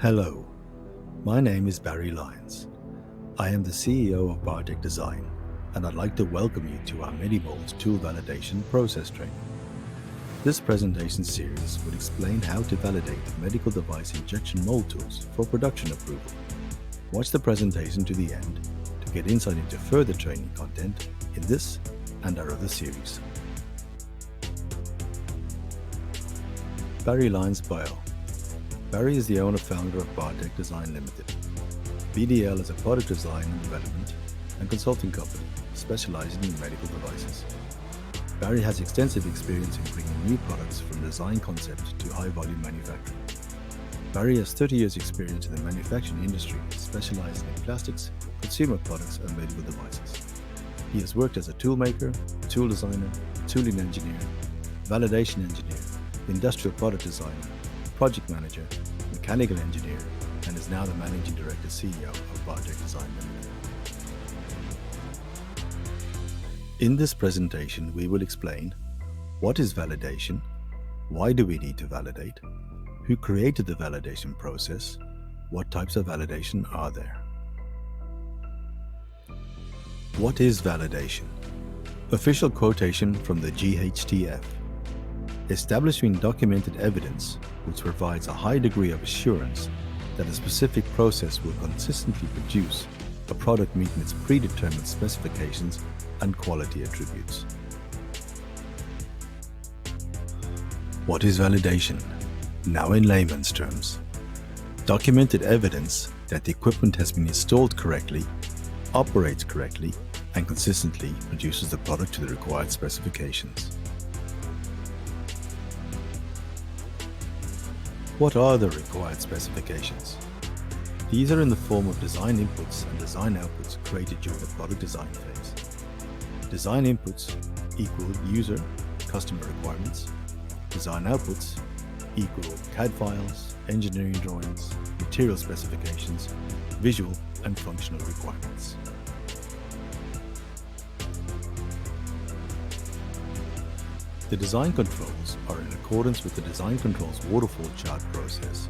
Hello, my name is Barry Lyons. I am the CEO of Bartek Design, and I'd like to welcome you to our Medi-Mold tool validation process training. This presentation series will explain how to validate medical device injection mold tools for production approval. Watch the presentation to the end to get insight into further training content in this and our other series. Barry Lyons Bio. Barry is the owner-founder of Bartek Design Limited. BDL is a product design and development and consulting company specializing in medical devices. Barry has extensive experience in bringing new products from design concept to high-volume manufacturing. Barry has 30 years experience in the manufacturing industry, specializing in plastics, consumer products, and medical devices. He has worked as a tool maker, tool designer, tooling engineer, validation engineer, industrial product designer, project manager, mechanical engineer, and is now the Managing Director CEO of Bartek Design Limited. In this presentation, we will explain what is validation, why do we need to validate, who created the validation process, what types of validation are there. What is validation? Official quotation from the GHTF. Establishing documented evidence which provides a high degree of assurance that a specific process will consistently produce a product meeting its predetermined specifications and quality attributes. What is validation? Now in layman's terms, documented evidence that the equipment has been installed correctly, operates correctly, and consistently produces the product to the required specifications. What are the required specifications? These are in the form of design inputs and design outputs created during the product design phase. Design inputs equal user, customer requirements. Design outputs equal CAD files, engineering drawings, material specifications, visual and functional requirements. The design controls are in accordance with the design controls waterfall chart process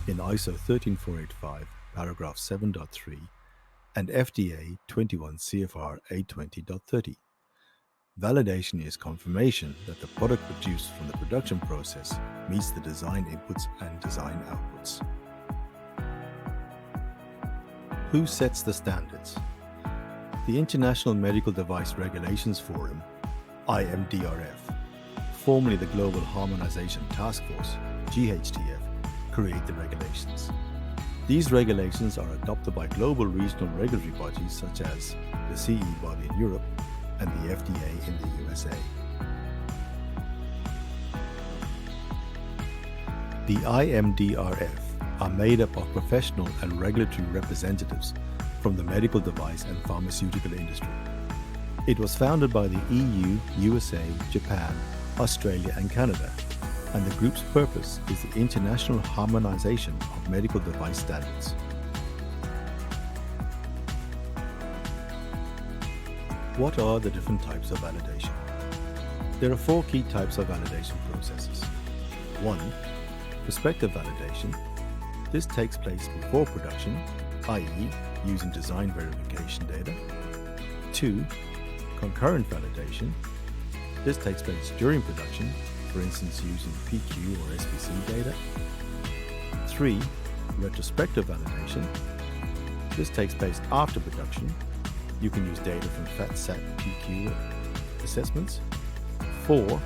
in ISO 13485 paragraph 7.3 and FDA 21 CFR 820.30. Validation is confirmation that the product produced from the production process meets the design inputs and design outputs. Who sets the standards? The International Medical Device Regulations Forum, IMDRF, formerly the Global Harmonization Task Force, GHTF, create the regulations. These regulations are adopted by global regional regulatory bodies such as the CE body in Europe and the FDA in the USA. The IMDRF are made up of professional and regulatory representatives from the medical device and pharmaceutical industry. It was founded by the EU, USA, Japan, Australia and Canada, and the group's purpose is the international harmonization of medical device standards. What are the different types of validation? There are 4 key types of validation processes. 1. Prospective validation. This takes place before production, i.e. using design verification data. 2. Concurrent validation. This takes place during production, for instance using PQ or SPC data. 3. Retrospective validation. This takes place after production. You can use data from FAT-SAT PQ assessments. 4.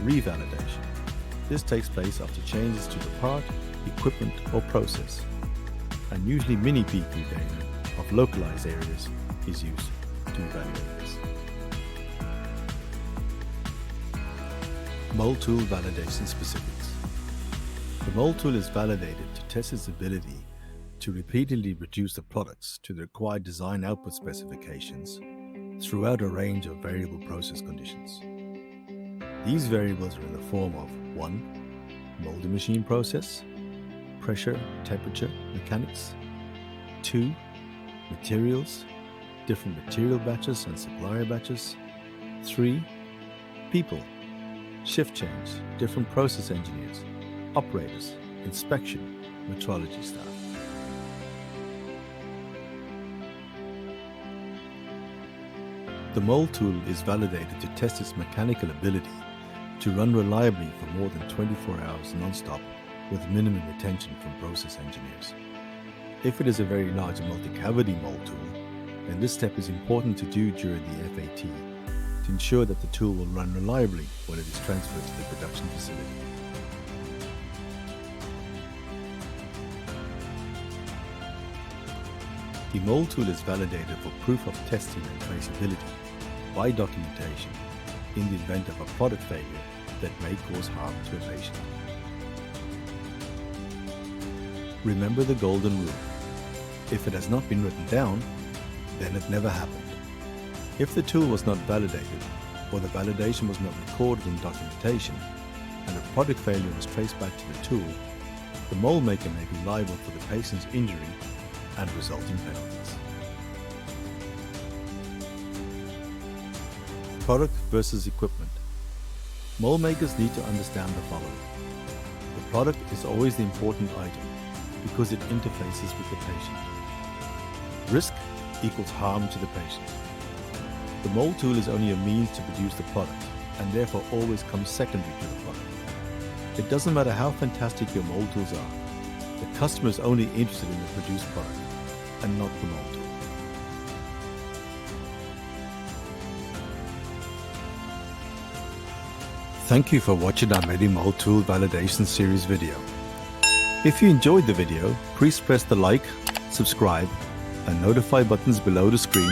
Revalidation. This takes place after changes to the part, equipment or process. And usually mini PQ data of localized areas is used to evaluate this. Mold tool validation specifics. The mold tool is validated to test its ability to repeatedly produce the products to the required design output specifications throughout a range of variable process conditions. These variables are in the form of 1. Molding machine process, pressure, temperature, mechanics. 2. Materials, different material batches and supplier batches. 3. People, shift change, different process engineers, operators, inspection, metrology staff. The mold tool is validated to test its mechanical ability to run reliably for more than 24 hours non-stop with minimum attention from process engineers. If it is a very large multi-cavity mold tool, then this step is important to do during the FAT to ensure that the tool will run reliably when it is transferred to the production facility. The mold tool is validated for proof of testing and traceability by documentation in the event of a product failure that may cause harm to a patient. Remember the golden rule. If it has not been written down, then it never happened. If the tool was not validated, or the validation was not recorded in documentation, and a product failure was traced back to the tool, the mold maker may be liable for the patient's injury and resulting penalties. Product versus equipment. Mold makers need to understand the following. The product is always the important item because it interfaces with the patient. Risk equals harm to the patient. The mold tool is only a means to produce the product and therefore always comes secondary to the product. It doesn't matter how fantastic your mold tools are. The customer is only interested in the produced product and not the mold tool. Thank you for watching our Medi-Mold tool validation series video. If you enjoyed the video, please press the like, subscribe, and notify buttons below the screen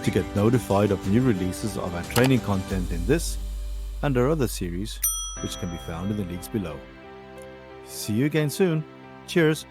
to get notified of new releases of our training content in this and our other series, which can be found in the links below. See you again soon. Cheers!